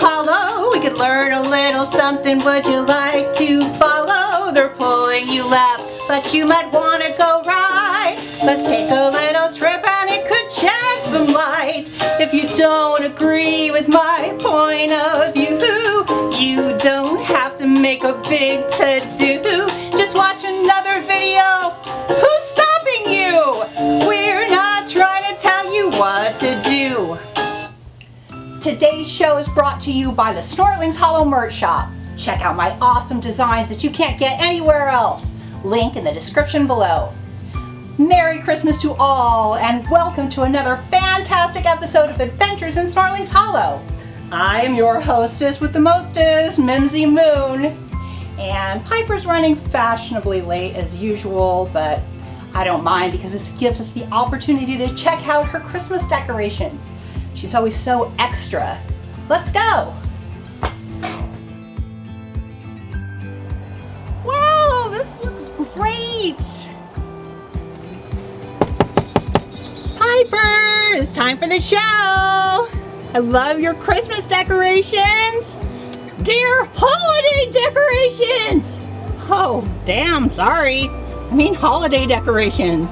hollow. We could learn a little something. Would you like to follow? They're pulling you left, but you might want to go right. Let's take a little trip and it could shed some light. If you don't agree with my point of view, you don't have to make a big to-do. Just watch another video. Who's stopping you? We're not trying to tell you what to do. Today's show is brought to you by the Snarling's Hollow merch shop. Check out my awesome designs that you can't get anywhere else. Link in the description below. Merry Christmas to all, and welcome to another fantastic episode of Adventures in Snarling's Hollow. I am your hostess with the mostest, Mimzi Moon. And Piper's running fashionably late as usual, but I don't mind because this gives us the opportunity to check out her Christmas decorations. She's always so extra. Let's go! Wow, this looks great! Piper, it's time for the show! I love your Christmas decorations! They're holiday decorations! Oh, damn, sorry. I mean holiday decorations.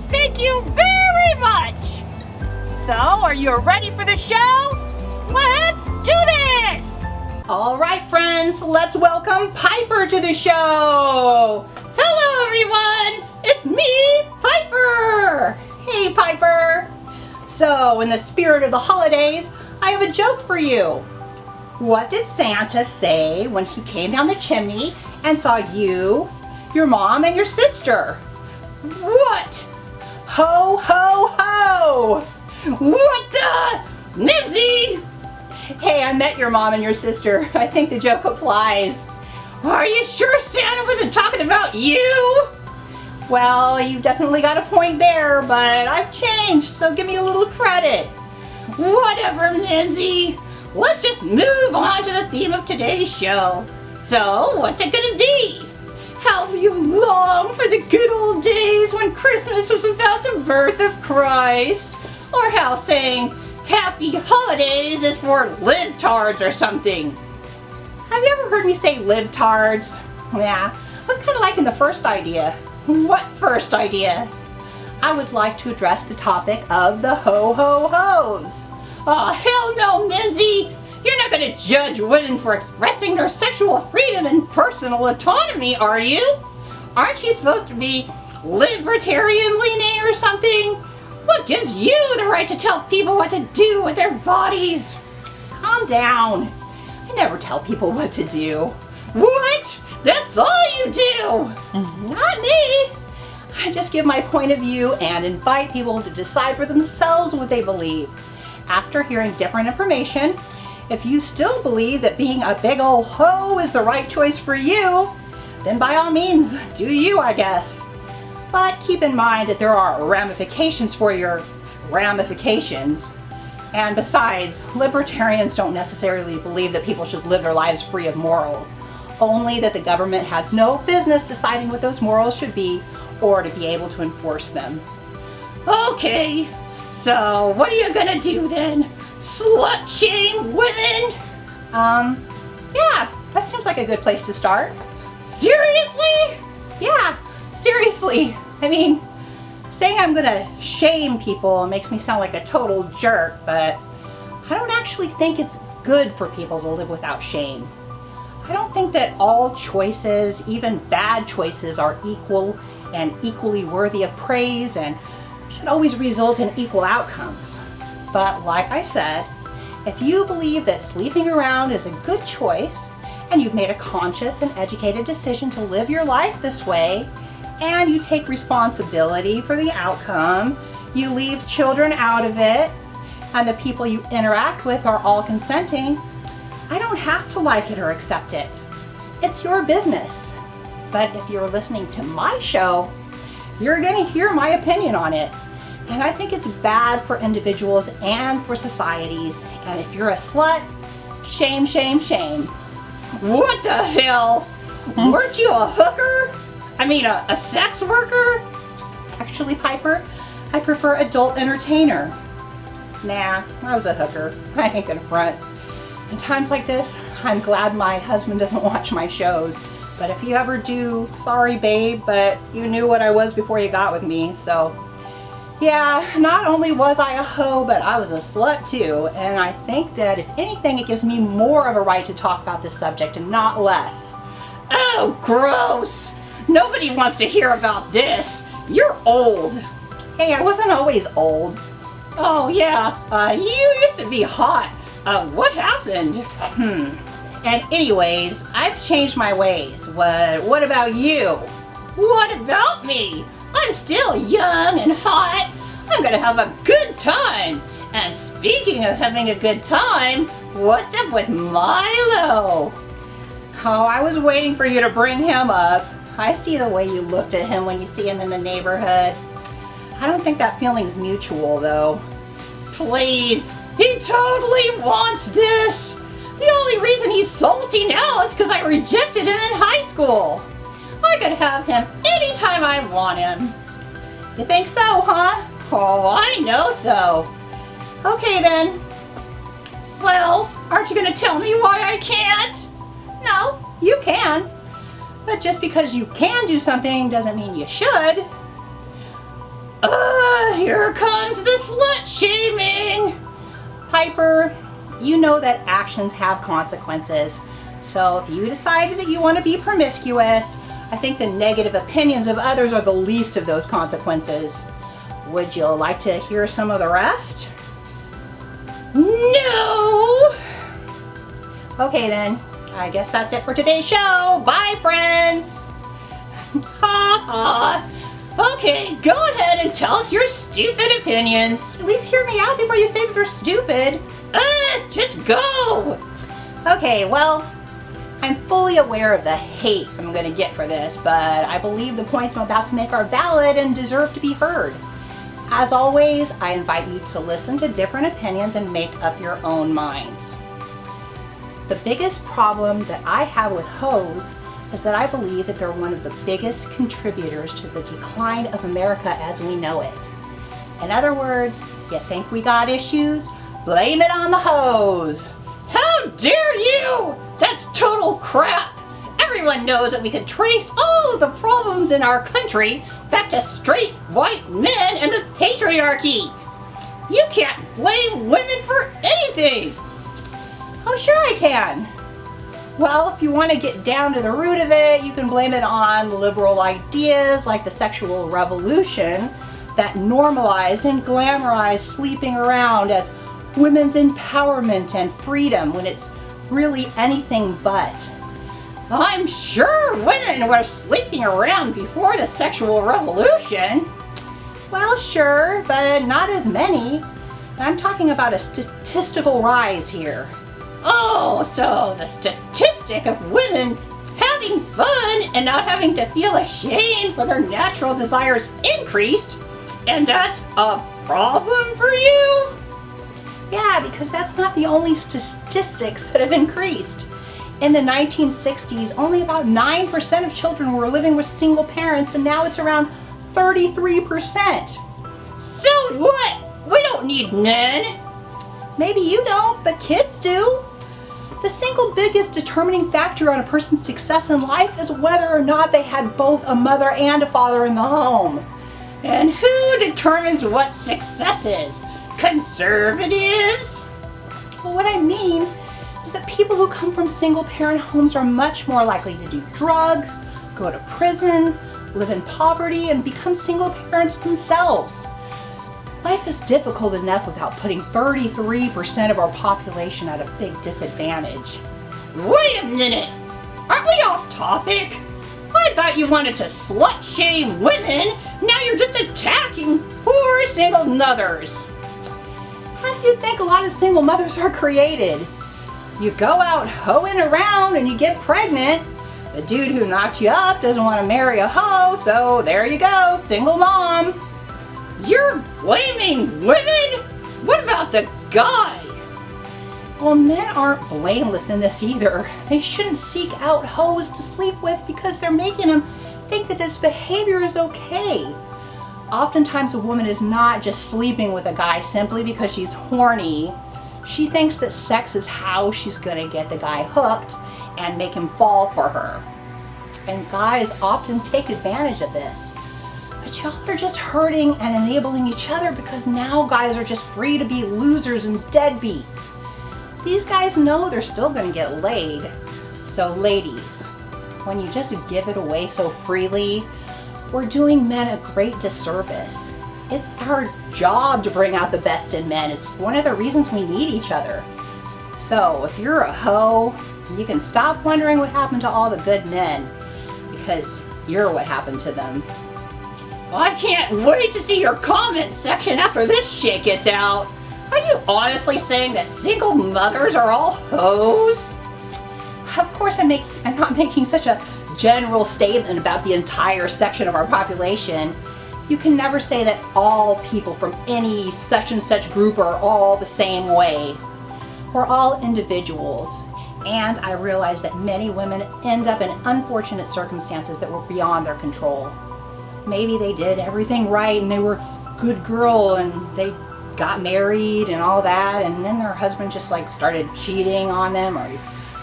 Thank you very much! So, are you ready for the show? Let's do this! Alright friends, let's welcome Piper to the show! Hello everyone! It's me, Piper! Hey Piper! So, in the spirit of the holidays, I have a joke for you. What did Santa say when he came down the chimney and saw you, your mom, and your sister? What? Ho, ho, ho! What the? Mimzi! Hey, I met your mom and your sister. I think the joke applies. Are you sure Santa wasn't talking about you? Well, you definitely got a point there, but I've changed, so give me a little credit. Whatever, Mimzi. Let's just move on to the theme of today's show. So, what's it gonna be? How you long for the good old days when Christmas was about the birth of Christ? Or how saying happy holidays is for libtards or something. Have you ever heard me say libtards? Yeah, I was kind of liking the first idea. What first idea? I would like to address the topic of the ho-ho-hos. Oh, hell no, Mimzi! You're not going to judge women for expressing their sexual freedom and personal autonomy, are you? Aren't you supposed to be libertarian leaning or something? What gives you the right to tell people what to do with their bodies? Calm down. I never tell people what to do. What? That's all you do? Not me. I just give my point of view and invite people to decide for themselves what they believe. After hearing different information, if you still believe that being a big old hoe is the right choice for you, then by all means, do you, I guess. But keep in mind that there are ramifications for your ramifications. And besides, libertarians don't necessarily believe that people should live their lives free of morals, only that the government has no business deciding what those morals should be or to be able to enforce them. Okay. So, what are you gonna do then? Slut shame women? Yeah, that seems like a good place to start. Seriously? Yeah, seriously. I mean, saying I'm gonna shame people makes me sound like a total jerk, but I don't actually think it's good for people to live without shame. I don't think that all choices, even bad choices, are equal and equally worthy of praise and should always result in equal outcomes. But like I said, if you believe that sleeping around is a good choice and you've made a conscious and educated decision to live your life this way and you take responsibility for the outcome, you leave children out of it, and the people you interact with are all consenting, I don't have to like it or accept it. It's your business. But if you're listening to my show, you're going to hear my opinion on it. And I think it's bad for individuals and for societies. And if you're a slut, shame, shame, shame. What the hell? Weren't you a hooker? I mean, a sex worker? Actually, Piper, I prefer adult entertainer. Nah, I was a hooker. I ain't gonna front. In times like this, I'm glad my husband doesn't watch my shows. But if you ever do, sorry babe, but you knew what I was before you got with me, so. Yeah, not only was I a hoe, but I was a slut too. And I think that if anything, it gives me more of a right to talk about this subject and not less. Oh, gross! Nobody wants to hear about this. You're old. Hey, I wasn't always old. Oh yeah, you used to be hot. What happened? And anyways, I've changed my ways. What about you? What about me? I'm still young and hot. I'm gonna have a good time. And speaking of having a good time, what's up with Milo? Oh, I was waiting for you to bring him up. I see the way you looked at him when you see him in the neighborhood. I don't think that feeling's mutual though. Please, he totally wants this. The only reason he's salty now is because I rejected him in high school. I could have him anytime I want him. You think so, huh? Oh, I know so. Okay then. Well, aren't you gonna tell me why I can't? No, you can. But just because you can do something doesn't mean you should. Here comes the slut shaming. Piper, you know that actions have consequences. So if you decided that you want to be promiscuous, I think the negative opinions of others are the least of those consequences. Would you like to hear some of the rest? No! Okay then, I guess that's it for today's show. Bye friends! Ha ha! Okay, go ahead and tell us your stupid opinions. At least hear me out before you say that they're stupid. Just go! Okay, well, I'm fully aware of the hate I'm going to get for this, but I believe the points I'm about to make are valid and deserve to be heard. As always, I invite you to listen to different opinions and make up your own minds. The biggest problem that I have with hoes is that I believe that they're one of the biggest contributors to the decline of America as we know it. In other words, you think we got issues? Blame it on the hoes. How dare you! That's total crap! Everyone knows that we can trace all of the problems in our country back to straight white men and the patriarchy. You can't blame women for anything. Oh, sure I can. Well, if you want to get down to the root of it, you can blame it on liberal ideas like the sexual revolution that normalized and glamorized sleeping around as women's empowerment and freedom when it's really anything but. I'm sure women were sleeping around before the sexual revolution. Well, sure, but not as many. I'm talking about a statistical rise here. Oh, so the statistic of women having fun and not having to feel ashamed for their natural desires increased, and that's a problem for you? Yeah, because that's not the only statistics that have increased. In the 1960s, only about 9% of children were living with single parents, and now it's around 33%. So what? We don't need none. Maybe you don't, but kids do. The single biggest determining factor on a person's success in life is whether or not they had both a mother and a father in the home. And who determines what success is? Conservatives? Well, what I mean is that people who come from single parent homes are much more likely to do drugs, go to prison, live in poverty, and become single parents themselves. Life is difficult enough without putting 33% of our population at a big disadvantage. Wait a minute! Aren't we off topic? I thought you wanted to slut shame women. Now you're just attacking poor single mothers. How do you think a lot of single mothers are created? You go out hoeing around and you get pregnant. The dude who knocked you up doesn't want to marry a hoe, so there you go, single mom. You're blaming women? What about the guy? Well, men aren't blameless in this either. They shouldn't seek out hoes to sleep with because they're making them think that this behavior is okay. Oftentimes a woman is not just sleeping with a guy simply because she's horny. She thinks that sex is how she's gonna get the guy hooked and make him fall for her. And guys often take advantage of this. But y'all are just hurting and enabling each other because now guys are just free to be losers and deadbeats. These guys know they're still gonna get laid. So ladies, when you just give it away so freely, we're doing men a great disservice. It's our job to bring out the best in men. It's one of the reasons we need each other. So if you're a hoe, you can stop wondering what happened to all the good men, because you're what happened to them. Well, I can't wait to see your comment section after this shit gets out. Are you honestly saying that single mothers are all hoes? Of course I'm not making such a general statement about the entire section of our population. You can never say that all people from any such and such group are all the same way. We're all individuals, and I realize that many women end up in unfortunate circumstances that were beyond their control. Maybe they did everything right and they were a good girl and they got married and all that, and then their husband just like started cheating on them, or he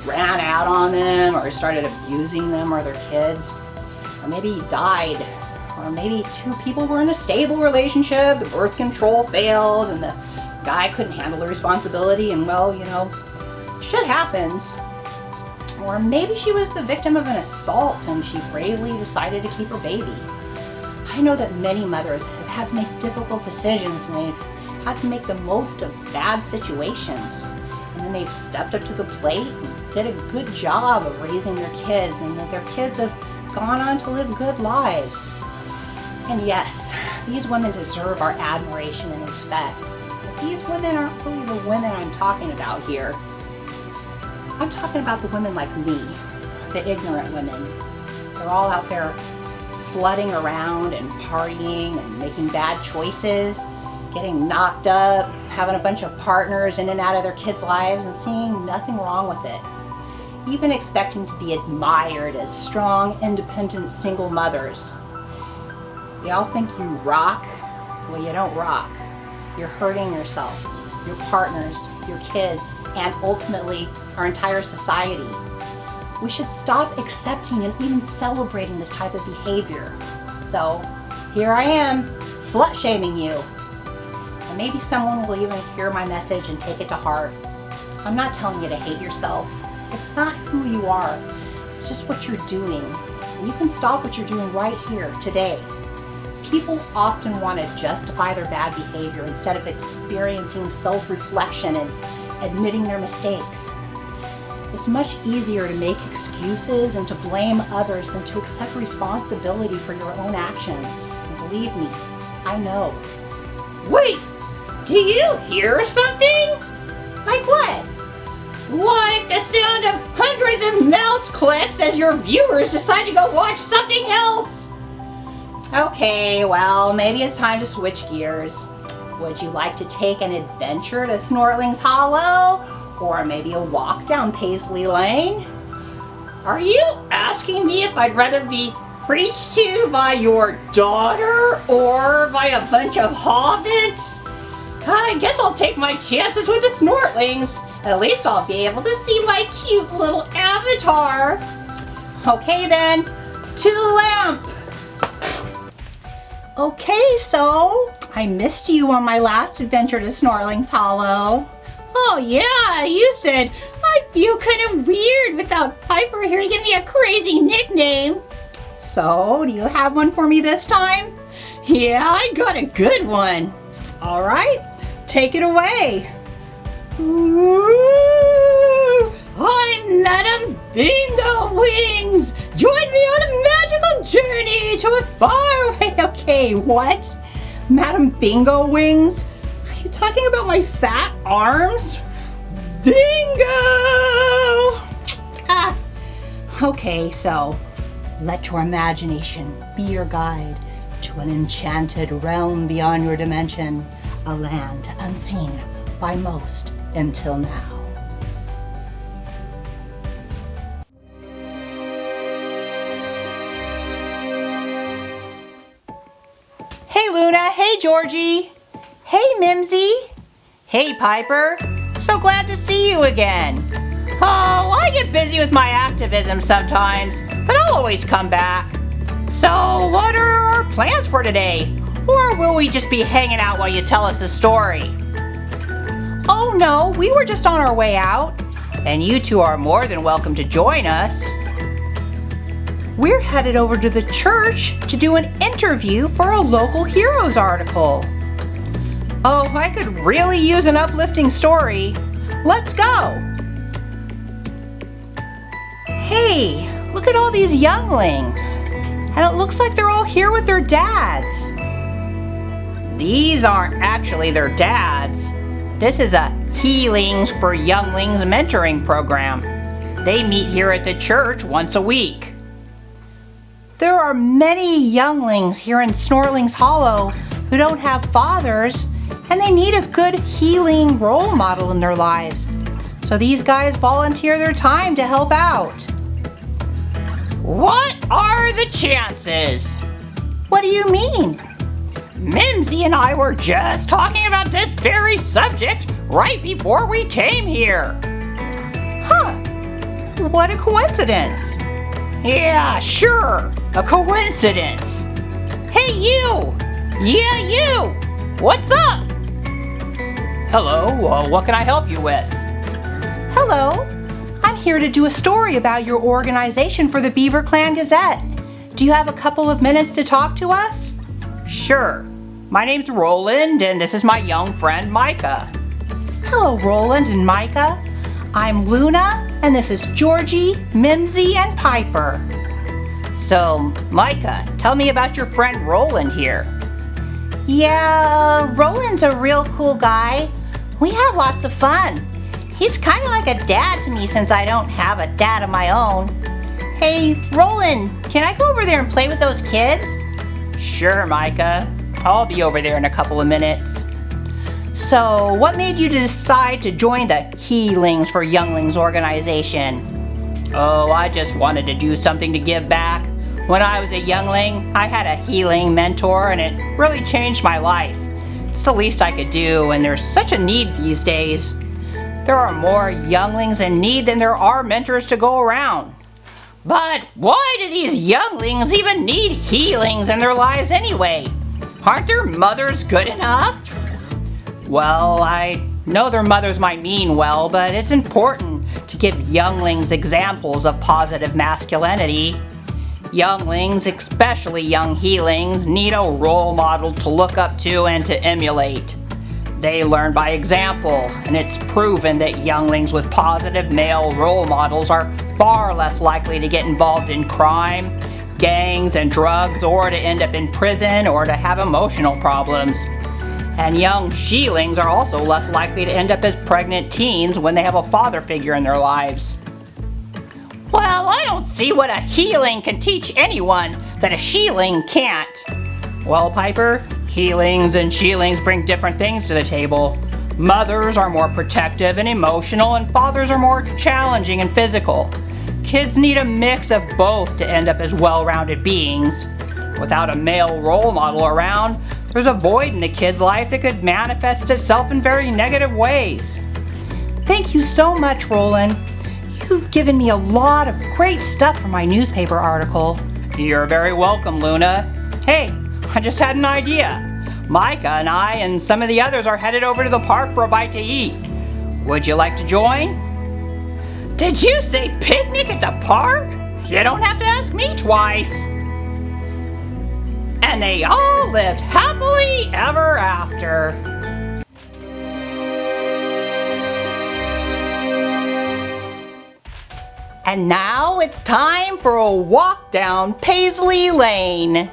ran out on them, or started abusing them or their kids, or maybe he died, or maybe two people were in a stable relationship, the birth control failed and the guy couldn't handle the responsibility, and well, you know, shit happens. Or maybe she was the victim of an assault and she bravely decided to keep her baby. I know that many mothers have had to make difficult decisions and they've had to make the most of bad situations. And then they've stepped up to the plate and did a good job of raising their kids, and that their kids have gone on to live good lives. And yes, these women deserve our admiration and respect. But these women aren't really the women I'm talking about here. I'm talking about the women like me, the ignorant women. They're all out there slutting around and partying and making bad choices, getting knocked up, having a bunch of partners in and out of their kids' lives and seeing nothing wrong with it. Even expecting to be admired as strong, independent, single mothers. Y'all think you rock? Well, you don't rock. You're hurting yourself, your partners, your kids, and ultimately our entire society. We should stop accepting and even celebrating this type of behavior. So here I am, slut shaming you. And maybe someone will even hear my message and take it to heart. I'm not telling you to hate yourself. It's not who you are. It's just what you're doing. And you can stop what you're doing right here, today. People often want to justify their bad behavior instead of experiencing self-reflection and admitting their mistakes. It's much easier to make excuses and to blame others than to accept responsibility for your own actions. And believe me, I know. Wait, do you hear something? Like what? Like the sound of hundreds of mouse clicks as your viewers decide to go watch something else. Okay, well, maybe it's time to switch gears. Would you like to take an adventure to Snortling's Hollow? Or maybe a walk down Paisley Lane? Are you asking me if I'd rather be preached to by your daughter or by a bunch of hobbits? I guess I'll take my chances with the Snortlings. At least I'll be able to see my cute little avatar. Okay then, to the lamp. Okay, so I missed you on my last adventure to Snortling's Hollow. Oh yeah, you said I'd feel kind of weird without Piper here to give me a crazy nickname. So, do you have one for me this time? Yeah, I got a good one. All right, take it away. Ooh, I'm Madam Bingo Wings. Join me on a magical journey to a faraway... Okay, what? Madam Bingo Wings? Are you talking about my fat arms? Bingo! Ah. Okay, so let your imagination be your guide to an enchanted realm beyond your dimension, a land unseen by most until now. Hey Hey, Georgie. Hey, Mimzi. Hey, Piper. So glad to see you again. Oh, I get busy with my activism sometimes, but I'll always come back. So, what are our plans for today? Or will we just be hanging out while you tell us the story? Oh no, we were just on our way out, and you two are more than welcome to join us. We're headed over to the church to do an interview for a local heroes article. Oh, I could really use an uplifting story. Let's go. Hey, look at all these younglings. And it looks like they're all here with their dads. These aren't actually their dads. This is a Healings for Younglings mentoring program. They meet here at the church once a week. There are many younglings here in Snorling's Hollow who don't have fathers, and they need a good healing role model in their lives. So these guys volunteer their time to help out. What are the chances? What do you mean? Mimzi and I were just talking about this very subject right before we came here. Huh, what a coincidence. Yeah, sure, a coincidence. Hey, you! Yeah, you! What's up? Hello, what can I help you with? Hello, I'm here to do a story about your organization for the Beaver Clan Gazette. Do you have a couple of minutes to talk to us? Sure. My name's Roland, and this is my young friend, Micah. Hello, Roland and Micah. I'm Luna, and this is Georgie, Mimzi, and Piper. So, Micah, tell me about your friend Roland here. Yeah, Roland's a real cool guy. We have lots of fun. He's kind of like a dad to me since I don't have a dad of my own. Hey, Roland, can I go over there and play with those kids? Sure, Micah. I'll be over there in a couple of minutes. So, what made you decide to join the Healings for Younglings organization? Oh, I just wanted to do something to give back. When I was a youngling, I had a healing mentor, and it really changed my life. It's the least I could do, and there's such a need these days. There are more younglings in need than there are mentors to go around. But why do these younglings even need healings in their lives anyway? Aren't their mothers good enough? Well, I know their mothers might mean well, but it's important to give younglings examples of positive masculinity. Younglings, especially young healings, need a role model to look up to and to emulate. They learn by example, and it's proven that younglings with positive male role models are far less likely to get involved in crime, gangs, and drugs, or to end up in prison, or to have emotional problems. And young sheelings are also less likely to end up as pregnant teens when they have a father figure in their lives. Well, I don't see what a healing can teach anyone that a sheeling can't. Well, Piper, healings and sheelings bring different things to the table. Mothers are more protective and emotional, and fathers are more challenging and physical. Kids need a mix of both to end up as well-rounded beings. Without a male role model around, there's a void in a kid's life that could manifest itself in very negative ways. Thank you so much, Roland. You've given me a lot of great stuff for my newspaper article. You're very welcome, Luna. Hey, I just had an idea. Micah and I and some of the others are headed over to the park for a bite to eat. Would you like to join? Did you say picnic at the park? You don't have to ask me twice. And they all lived happily ever after. And now it's time for a walk down Paisley Lane.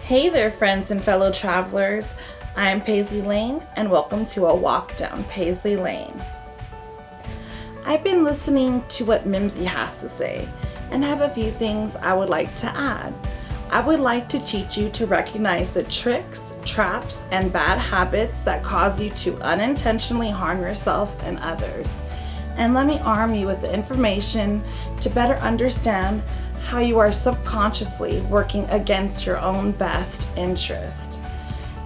Hey there, friends and fellow travelers. I'm Paisley Lane, and welcome to a walk down Paisley Lane. I've been listening to what Mimzi has to say, and have a few things I would like to add. I would like to teach you to recognize the tricks, traps, and bad habits that cause you to unintentionally harm yourself and others. And let me arm you with the information to better understand how you are subconsciously working against your own best interest.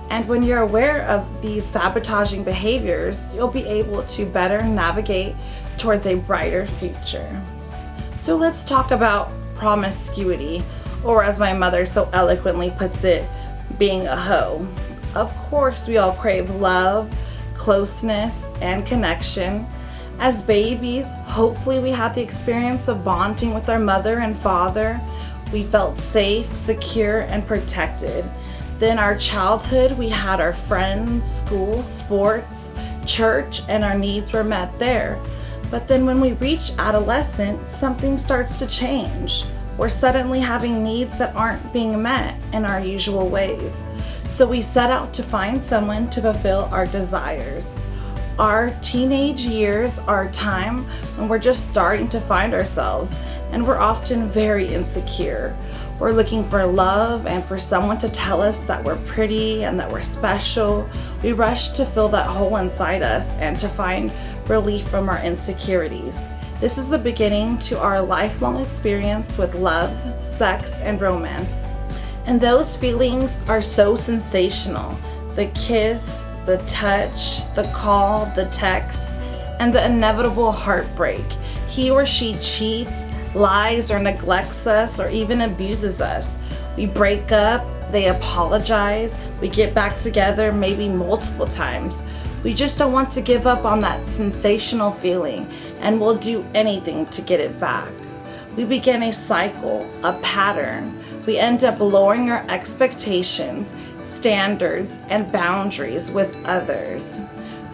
And when you're aware of these sabotaging behaviors, you'll be able to better navigate towards a brighter future. So let's talk about promiscuity, or as my mother so eloquently puts it, being a hoe. Of course, we all crave love, closeness, and connection. As babies, hopefully we had the experience of bonding with our mother and father. We felt safe, secure, and protected. Then our childhood, we had our friends, school, sports, church, and our needs were met there. But then when we reach adolescence, something starts to change. We're suddenly having needs that aren't being met in our usual ways. So we set out to find someone to fulfill our desires. Our teenage years are a time when we're just starting to find ourselves, and we're often very insecure. We're looking for love and for someone to tell us that we're pretty and that we're special. We rush to fill that hole inside us and to find relief from our insecurities. This is the beginning to our lifelong experience with love, sex, and romance. And those feelings are so sensational. The kiss, the touch, the call, the text, and the inevitable heartbreak. He or she cheats, lies, or neglects us, or even abuses us. We break up, they apologize, we get back together maybe multiple times. We just don't want to give up on that sensational feeling, and we'll do anything to get it back. We begin a cycle, a pattern. We end up lowering our expectations, standards, and boundaries with others.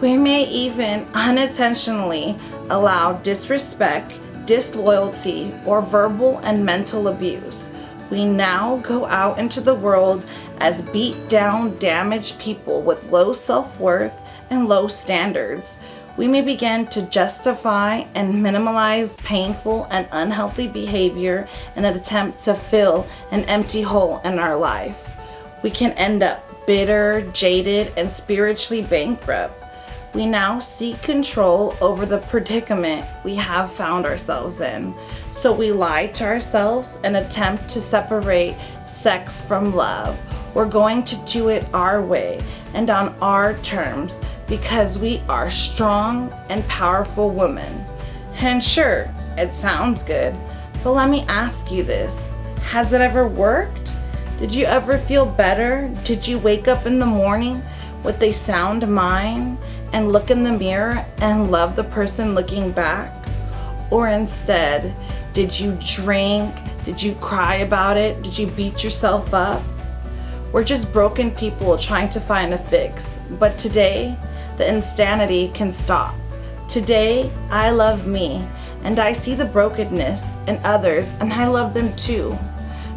We may even unintentionally allow disrespect, disloyalty, or verbal and mental abuse. We now go out into the world as beat down, damaged people with low self-worth and low standards. We may begin to justify and minimize painful and unhealthy behavior in an attempt to fill an empty hole in our life. We can end up bitter, jaded, and spiritually bankrupt. We now seek control over the predicament we have found ourselves in. So we lie to ourselves and attempt to separate sex from love. We're going to do it our way and on our terms because we are strong and powerful women. And sure, it sounds good, but let me ask you this. Has it ever worked? Did you ever feel better? Did you wake up in the morning with a sound mind and look in the mirror and love the person looking back? Or instead, did you drink? Did you cry about it? Did you beat yourself up? We're just broken people trying to find a fix. But today, the insanity can stop. Today, I love me, and I see the brokenness in others, and I love them too.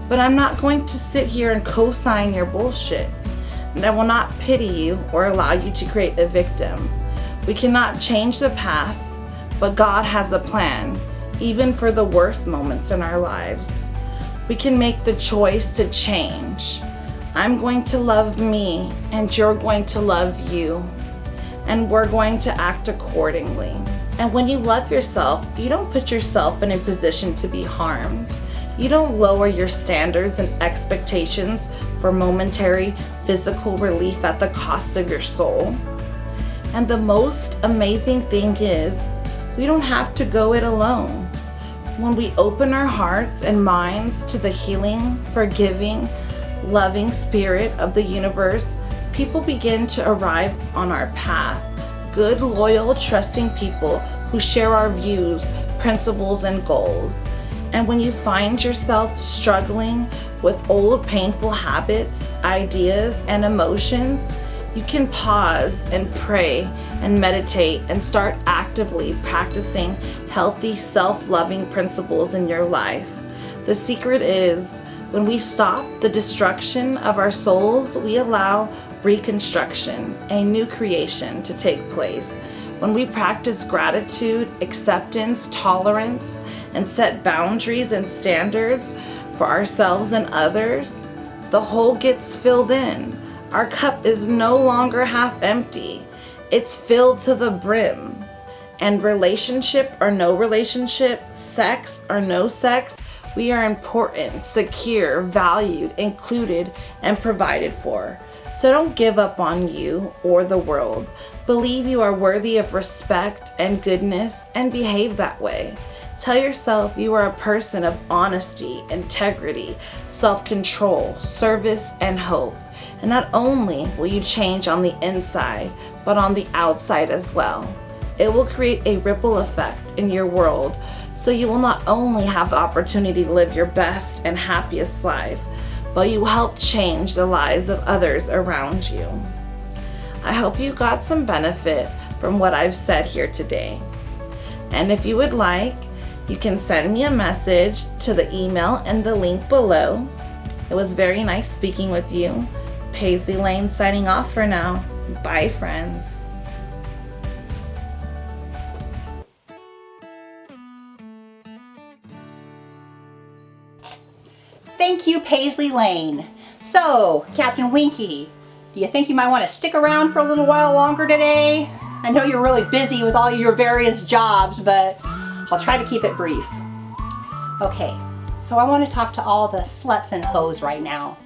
But I'm not going to sit here and co-sign your bullshit. And I will not pity you or allow you to create a victim. We cannot change the past, but God has a plan, even for the worst moments in our lives. We can make the choice to change. I'm going to love me, and you're going to love you. And we're going to act accordingly. And when you love yourself, you don't put yourself in a position to be harmed. You don't lower your standards and expectations for momentary physical relief at the cost of your soul. And the most amazing thing is, we don't have to go it alone. When we open our hearts and minds to the healing, forgiving, loving spirit of the universe, people begin to arrive on our path. Good, loyal, trusting people who share our views, principles, and goals. And when you find yourself struggling with old painful habits, ideas, and emotions, you can pause and pray and meditate and start actively practicing healthy, self-loving principles in your life. The secret is, when we stop the destruction of our souls, we allow reconstruction, a new creation to take place. When we practice gratitude, acceptance, tolerance, and set boundaries and standards for ourselves and others, the hole gets filled in. Our cup is no longer half empty. It's filled to the brim. And relationship or no relationship, sex or no sex, We are important, secure, valued, included, and provided for. So don't give up on you or the world. Believe you are worthy of respect and goodness and behave that way. Tell yourself you are a person of honesty, integrity, self-control, service, and hope. And not only will you change on the inside, but on the outside as well. It will create a ripple effect in your world, so you will not only have the opportunity to live your best and happiest life, but you will help change the lives of others around you. I hope you got some benefit from what I've said here today. And if you would like, you can send me a message to the email and the link below. It was very nice speaking with you. Paisley Lane signing off for now. Bye, friends. Thank you, Paisley Lane. So, Captain Winky, do you think you might want to stick around for a little while longer today? I know you're really busy with all your various jobs, but I'll try to keep it brief. Okay, so I want to talk to all the sluts and hoes right now.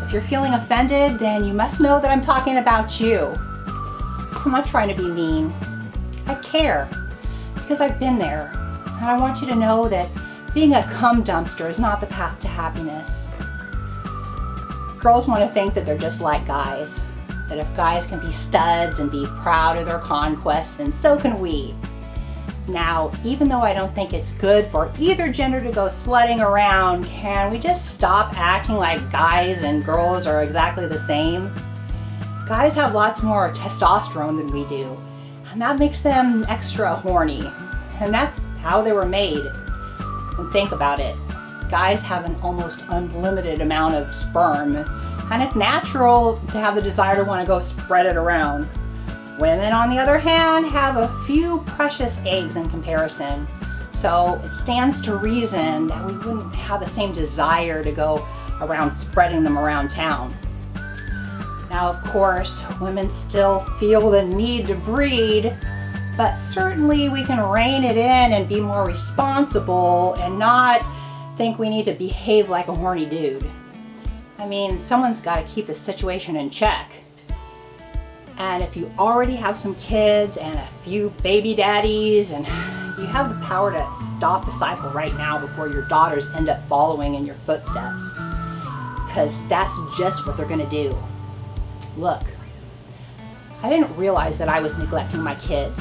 If you're feeling offended, then you must know that I'm talking about you. I'm not trying to be mean. I care, because I've been there, and I want you to know that being a cum dumpster is not the path to happiness. Girls want to think that they're just like guys, that if guys can be studs and be proud of their conquests, then so can we. Now, even though I don't think it's good for either gender to go slutting around, can we just stop acting like guys and girls are exactly the same? Guys have lots more testosterone than we do, and that makes them extra horny, and that's how they were made. And think about it. Guys have an almost unlimited amount of sperm, and it's natural to have the desire to want to go spread it around. Women, on the other hand, have a few precious eggs in comparison. So it stands to reason that we wouldn't have the same desire to go around spreading them around town. Now, of course, women still feel the need to breed, but certainly we can rein it in and be more responsible and not think we need to behave like a horny dude. I mean, someone's got to keep the situation in check. And if you already have some kids and a few baby daddies, and you have the power to stop the cycle right now before your daughters end up following in your footsteps, because that's just what they're going to do. Look, I didn't realize that I was neglecting my kids.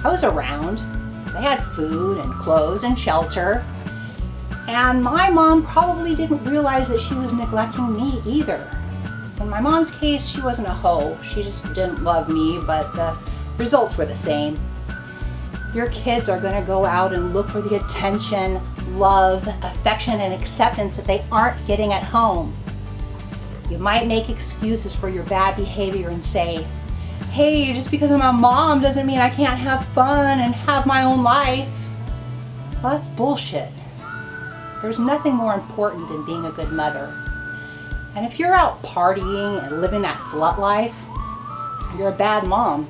I was around. They had food and clothes and shelter. And my mom probably didn't realize that she was neglecting me either. In my mom's case, she wasn't a hoe. She just didn't love me, but the results were the same. Your kids are going to go out and look for the attention, love, affection, and acceptance that they aren't getting at home. You might make excuses for your bad behavior and say, hey, just because I'm a mom doesn't mean I can't have fun and have my own life. Well, that's bullshit. There's nothing more important than being a good mother. And if you're out partying and living that slut life, you're a bad mom,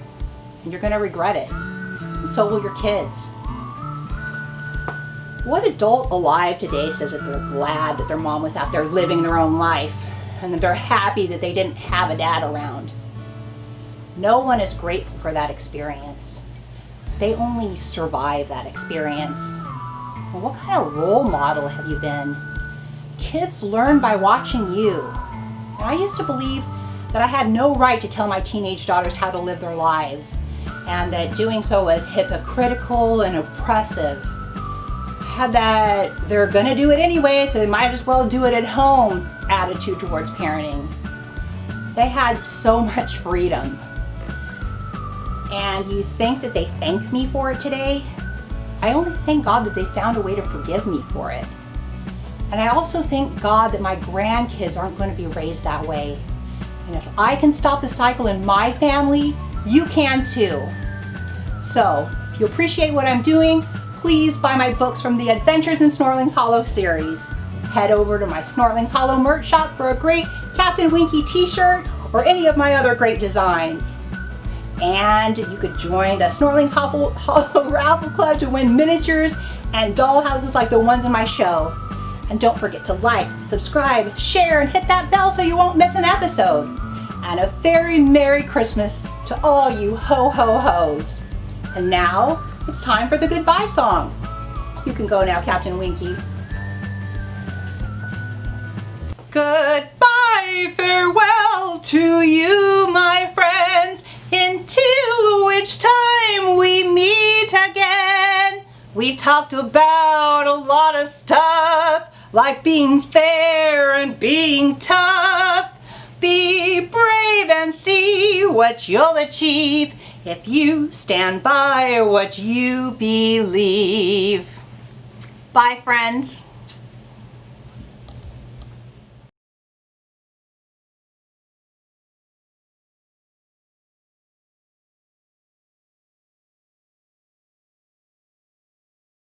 and you're going to regret it. And so will your kids. What adult alive today says that they're glad that their mom was out there living their own life, and that they're happy that they didn't have a dad around? No one is grateful for that experience. They only survive that experience. Well, what kind of role model have you been? Kids learn by watching you. And I used to believe that I had no right to tell my teenage daughters how to live their lives, and that doing so was hypocritical and oppressive. I had that they're gonna do it anyway, so they might as well do it at home attitude towards parenting. They had so much freedom. And you think that they thank me for it today? I only thank God that they found a way to forgive me for it. And I also thank God that my grandkids aren't going to be raised that way. And if I can stop the cycle in my family, you can too. So, if you appreciate what I'm doing, please buy my books from the Adventures in Snorling's Hollow series. Head over to my Snorling's Hollow merch shop for a great Captain Winky t-shirt or any of my other great designs. And you could join the Snorling's Raffle Club to win miniatures and doll houses like the ones in my show. And don't forget to like, subscribe, share, and hit that bell so you won't miss an episode. And a very Merry Christmas to all you ho-ho-hos. And now, it's time for the goodbye song. You can go now, Captain Winky. Goodbye, farewell to you, my friends, until which time we meet again. We've talked about a lot of stuff, like being fair and being tough. Be brave and see what you'll achieve if you stand by what you believe. Bye, friends.